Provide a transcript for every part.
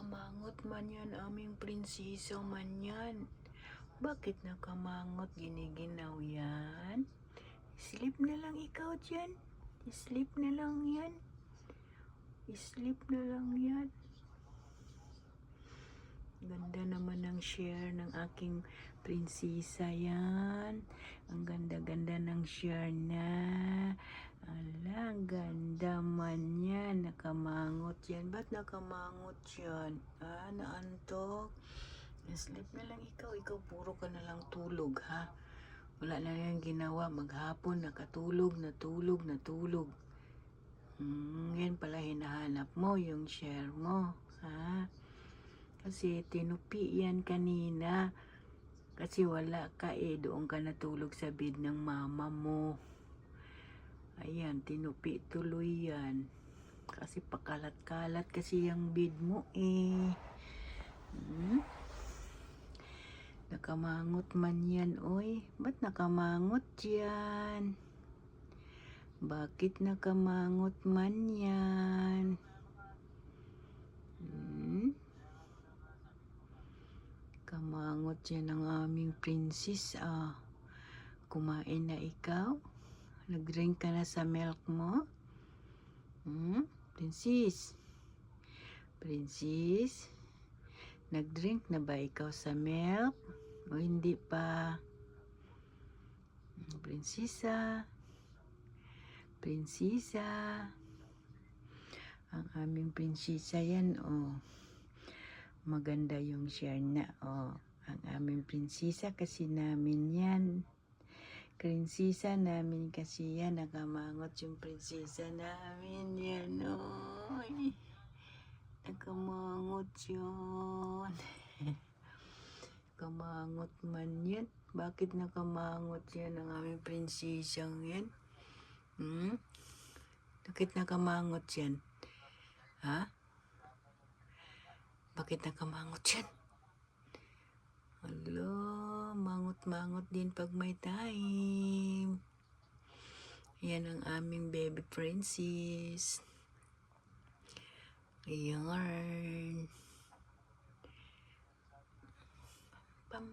Nakamangot man yan, aming prinsesa man yan. Bakit nakamangot? Giniginaw yan? Sleep na lang ikaw dyan. Sleep na lang yan. Sleep na lang yan. Ganda naman ng share ng aking prinsesa yan. Ang ganda-ganda ng share na. Ala, ganda man yan. Nakamangot yan. Ba't nakamangot yan? Naantok? Sleep na lang ikaw. Ikaw puro ka na lang tulog, ha? Wala na yan ginawa. Maghapon, nakatulog, natulog. Yan pala hinahanap mo, yung share mo, ha? Kasi tinupi yan kanina. Kasi wala ka doon ka natulog sa bed ng mama mo. Ayan, tinupi tuloy yan. Kasi pakalat-kalat kasi yung bed mo Nakamangot man yan, oy. Ba't nakamangot yan? Bakit nakamangot man yan? Kamangot yan ang aming princess, Kumain na ikaw? Nag-drink ka na sa milk mo? Princess? Princess? Nag-drink na ba ikaw sa milk? O hindi pa? Prinsesa? Prinsesa? Ang aming prinsesa yan, Maganda yung share na, Ang aming prinsesa kasi namin yan. Prinsesa namin kasi yan. Nakamangot yung prinsesa namin yan, Nakamangot yun. Nakamangot man yan. Bakit nakamangot yan ang aming prinsesang yan? Bakit nakamangot yan? Ha? Bakit nakamangot yan? Alo, mangot-mangot din pag may time. Yan ang aming baby princess. Yarn. Pam.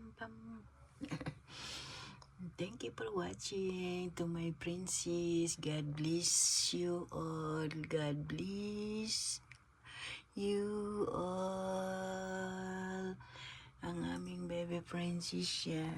Thank you for watching to my princess. God bless you all. God bless you all. Ang aming baby princess yan.